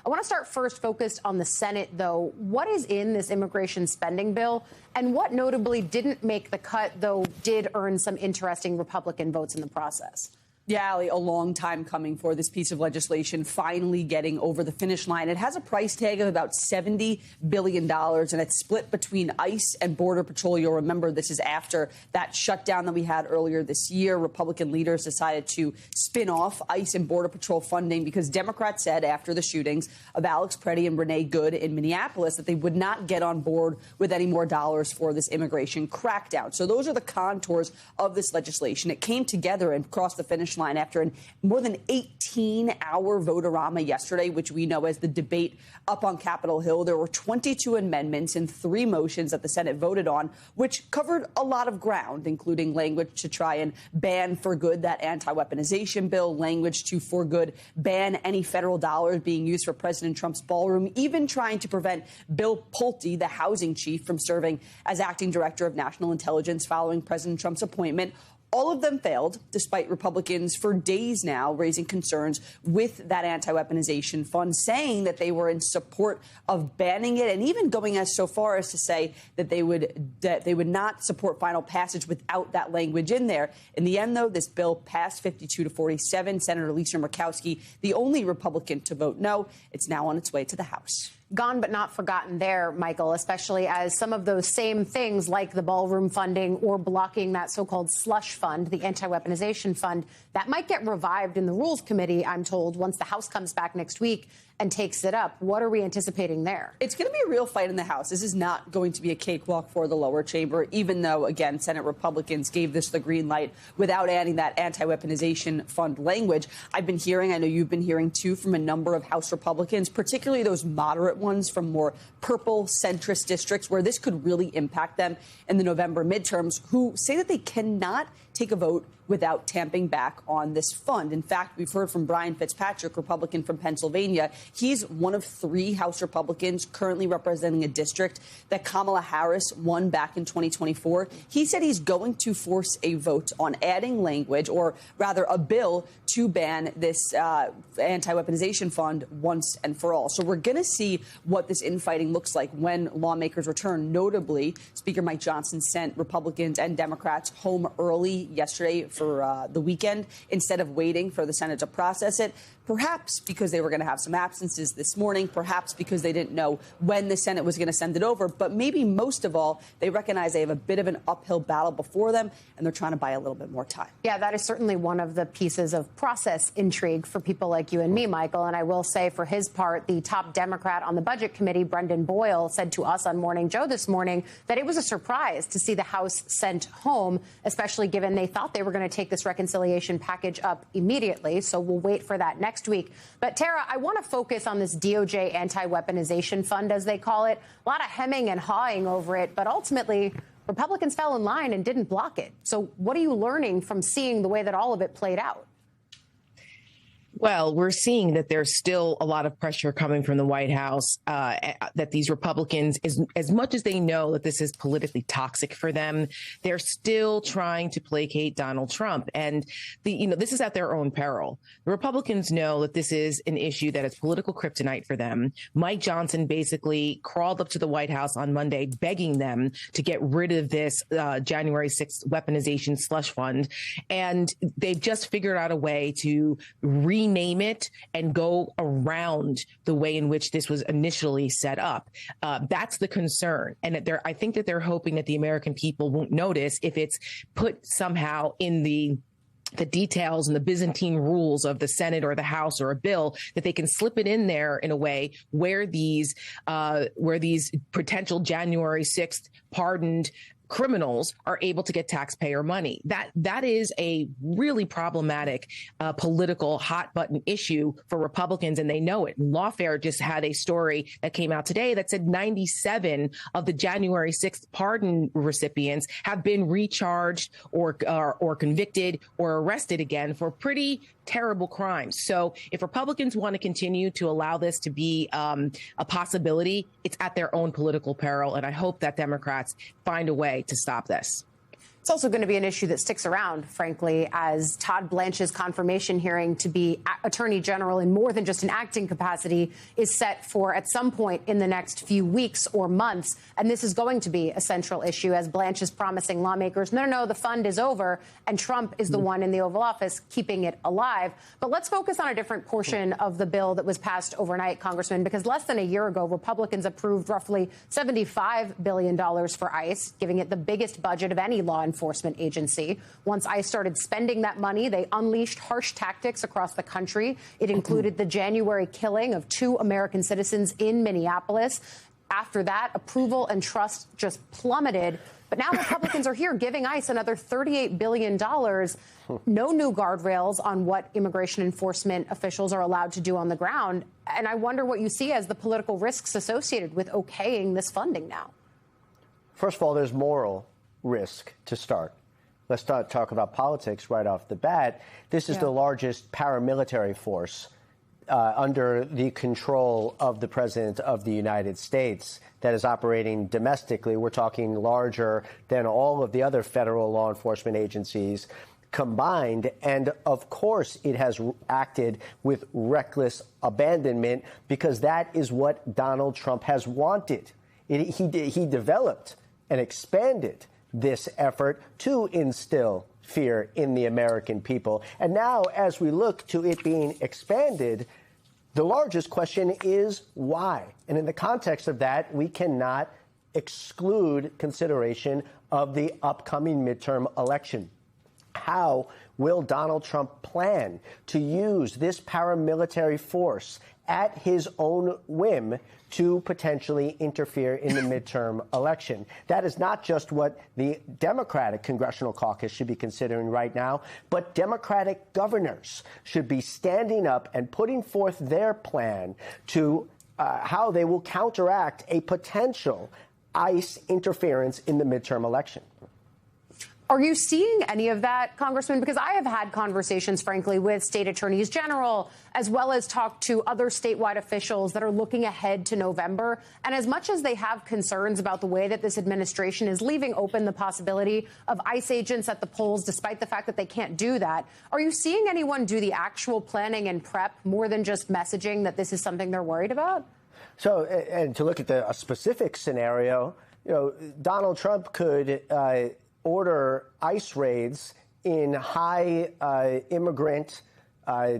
I want to start first focused on the Senate, though. What is in this immigration spending bill, and what notably didn't make the cut, though did earn some interesting Republican votes in the process? Yeah, Ali, a long time coming for this piece of legislation finally getting over the finish line. It has a price tag of about $70 billion, and it's split between ICE and Border Patrol. You'll remember this is after that shutdown that we had earlier this year. Republican leaders decided to spin off ICE and Border Patrol funding because Democrats said after the shootings of Alex Preddy and Renee Good in Minneapolis that they would not get on board with any more dollars for this immigration crackdown. So those are the contours of this legislation. It came together and crossed the finish line after a more than 18-hour vote-a-rama yesterday, which we know as the debate up on Capitol Hill. There were 22 amendments and 3 motions that the Senate voted on, which covered a lot of ground, including language to try and ban for good that anti-weaponization bill, language to for good ban any federal dollars being used for President Trump's ballroom, even trying to prevent Bill Pulte, the housing chief, from serving as acting director of national intelligence following President Trump's appointment. All of them failed, despite Republicans for days now raising concerns with that anti-weaponization fund, saying that they were in support of banning it, and even going as so far as to say that they would not support final passage without that language in there. In the end, though, this bill passed 52-47. Senator Lisa Murkowski, the only Republican to vote no. It's now on its way to the House. Gone but not forgotten there, Michael, especially as some of those same things like the ballroom funding or blocking that so-called slush fund, the anti-weaponization fund, that might get revived in the Rules Committee, I'm told, once the House comes back next week and takes it up. What are we anticipating there? It's going to be a real fight in the House. This is not going to be a cakewalk for the lower chamber, even though, again, Senate Republicans gave this the green light without adding that anti-weaponization fund language. I've been hearing, I know you've been hearing, too, from a number of House Republicans, particularly those moderate ones from more purple centrist districts where this could really impact them in the November midterms, who say that they cannot take a vote without tamping back on this fund. In fact, we've heard from Brian Fitzpatrick, Republican from Pennsylvania. He's one of 3 House Republicans currently representing a district that Kamala Harris won back in 2024. He said he's going to force a vote on adding language, or rather a bill, to ban this anti-weaponization fund once and for all. So we're going to see what this infighting looks like when lawmakers return. Notably, Speaker Mike Johnson sent Republicans and Democrats home early yesterday for the weekend instead of waiting for the Senate to process it, perhaps because they were going to have some absences this morning, perhaps because they didn't know when the Senate was going to send it over. But maybe most of all, they recognize they have a bit of an uphill battle before them, and they're trying to buy a little bit more time. Yeah, that is certainly one of the pieces of process intrigue for people like you and me, Michael. And I will say, for his part, the top Democrat on the Budget Committee, Brendan Boyle, said to us on Morning Joe this morning that it was a surprise to see the House sent home, especially given they thought they were going to take this reconciliation package up immediately. So we'll wait for that next week. But Tara, I want to focus on this DOJ anti-weaponization fund, as they call it. A lot of hemming and hawing over it, but ultimately Republicans fell in line and didn't block it. So what are you learning from seeing the way that all of it played out? Well, we're seeing that there's still a lot of pressure coming from the White House, that these Republicans, as much as they know that this is politically toxic for them, they're still trying to placate Donald Trump. And this is at their own peril. The Republicans know that this is an issue that is political kryptonite for them. Mike Johnson basically crawled up to the White House on Monday, begging them to get rid of this January 6th weaponization slush fund. And they've just figured out a way to rename it and go around the way in which this was initially set up. That's the concern. And I think that they're hoping that the American people won't notice if it's put somehow in the details and the Byzantine rules of the Senate or the House or a bill, that they can slip it in there in a way where these potential January 6th pardoned criminals are able to get taxpayer money. That is a really problematic political hot button issue for Republicans, and they know it. Lawfare just had a story that came out today that said 97 of the January 6th pardon recipients have been recharged or convicted or arrested again for pretty terrible crimes. So if Republicans want to continue to allow this to be a possibility, it's at their own political peril. And I hope that Democrats find a way to stop this. It's also going to be an issue that sticks around, frankly, as Todd Blanche's confirmation hearing to be Attorney General in more than just an acting capacity is set for at some point in the next few weeks or months. And this is going to be a central issue as Blanche is promising lawmakers, no, the fund is over. And Trump is the one in the Oval Office keeping it alive. But let's focus on a different portion of the bill that was passed overnight, Congressman, because less than a year ago, Republicans approved roughly $75 billion for ICE, giving it the biggest budget of any law enforcement agency. Once ICE started spending that money, they unleashed harsh tactics across the country. It included the January killing of 2 American citizens in Minneapolis. After that, approval and trust just plummeted. But now Republicans are here giving ICE another $38 billion. No new guardrails on what immigration enforcement officials are allowed to do on the ground. And I wonder what you see as the political risks associated with okaying this funding now. First of all, there's moral risk to start. Let's not talk about politics right off the bat. This is the largest paramilitary force under the control of the President of the United States that is operating domestically. We're talking larger than all of the other federal law enforcement agencies combined. And of course, it has acted with reckless abandonment because that is what Donald Trump has wanted. He developed and expanded this effort to instill fear in the American people. And now, as we look to it being expanded, the largest question is why? And in the context of that, we cannot exclude consideration of the upcoming midterm election. How will Donald Trump plan to use this paramilitary force at his own whim to potentially interfere in the midterm election? That is not just what the Democratic Congressional Caucus should be considering right now, but Democratic governors should be standing up and putting forth their plan to how they will counteract a potential ICE interference in the midterm election. Are you seeing any of that, Congressman? Because I have had conversations, frankly, with state attorneys general, as well as talked to other statewide officials that are looking ahead to November. And as much as they have concerns about the way that this administration is leaving open the possibility of ICE agents at the polls, despite the fact that they can't do that, are you seeing anyone do the actual planning and prep more than just messaging that this is something they're worried about? So, and to look at a specific scenario, Donald Trump could order ICE raids in high immigrant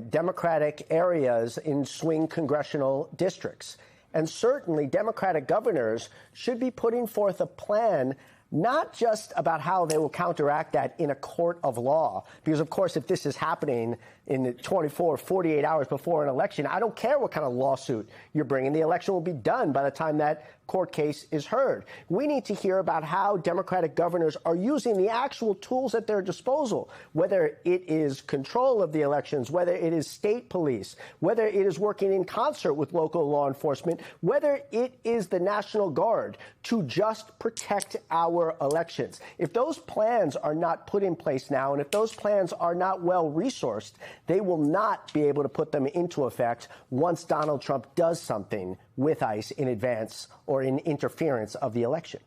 Democratic areas in swing congressional districts. And certainly Democratic governors should be putting forth a plan not just about how they will counteract that in a court of law, because, of course, if this is happening in 24, 48 hours before an election, I don't care what kind of lawsuit you're bringing. The election will be done by the time that court case is heard. We need to hear about how Democratic governors are using the actual tools at their disposal, whether it is control of the elections, whether it is state police, whether it is working in concert with local law enforcement, whether it is the National Guard to just protect our elections. If those plans are not put in place now, and if those plans are not well resourced, they will not be able to put them into effect once Donald Trump does something with ICE in advance or in interference of the election.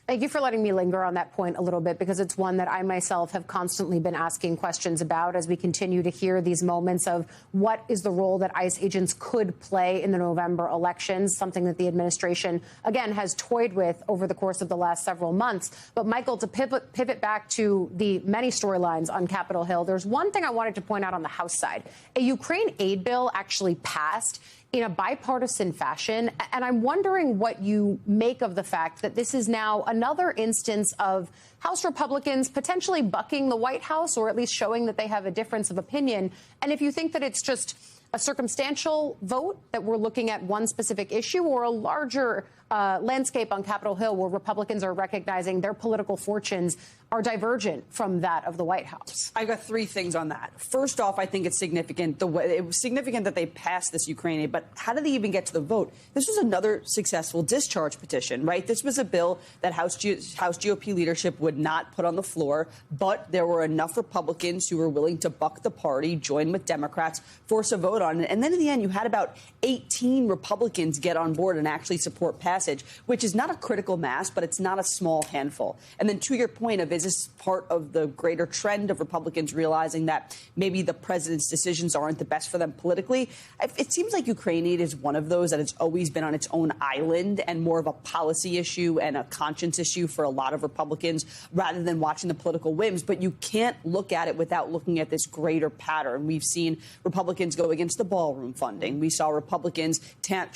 Thank you for letting me linger on that point a little bit, because it's one that I myself have constantly been asking questions about as we continue to hear these moments of what is the role that ICE agents could play in the November elections, something that the administration, again, has toyed with over the course of the last several months. But, Michael, to pivot back to the many storylines on Capitol Hill, there's one thing I wanted to point out on the House side. A Ukraine aid bill actually passed in a bipartisan fashion. And I'm wondering what you make of the fact that this is now another instance of House Republicans potentially bucking the White House, or at least showing that they have a difference of opinion. And if you think that it's just a circumstantial vote, that we're looking at one specific issue, or a larger landscape on Capitol Hill where Republicans are recognizing their political fortunes are divergent from that of the White House. I got 3 things on that. First off, I think it's significant. It was significant that they passed this Ukraine aid, but how did they even get to the vote? This was another successful discharge petition, right? This was a bill that House GOP leadership would not put on the floor, but there were enough Republicans who were willing to buck the party, join with Democrats, force a vote vote on it. And then in the end, you had about 18 Republicans get on board and actually support passage, which is not a critical mass, but it's not a small handful. And then to your point of, is this part of the greater trend of Republicans realizing that maybe the president's decisions aren't the best for them politically? It seems like Ukraine aid is one of those that it's always been on its own island and more of a policy issue and a conscience issue for a lot of Republicans rather than watching the political whims. But you can't look at it without looking at this greater pattern. We've seen Republicans go against the ballroom funding. We saw Republicans tamp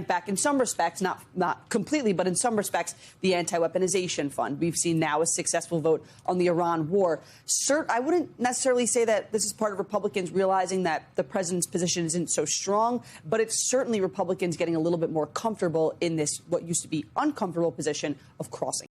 back in some respects, not completely, but in some respects, the anti-weaponization fund. We've seen now a successful vote on the Iran war. I wouldn't necessarily say that this is part of Republicans realizing that the president's position isn't so strong, but it's certainly Republicans getting a little bit more comfortable in this, what used to be uncomfortable position of crossing.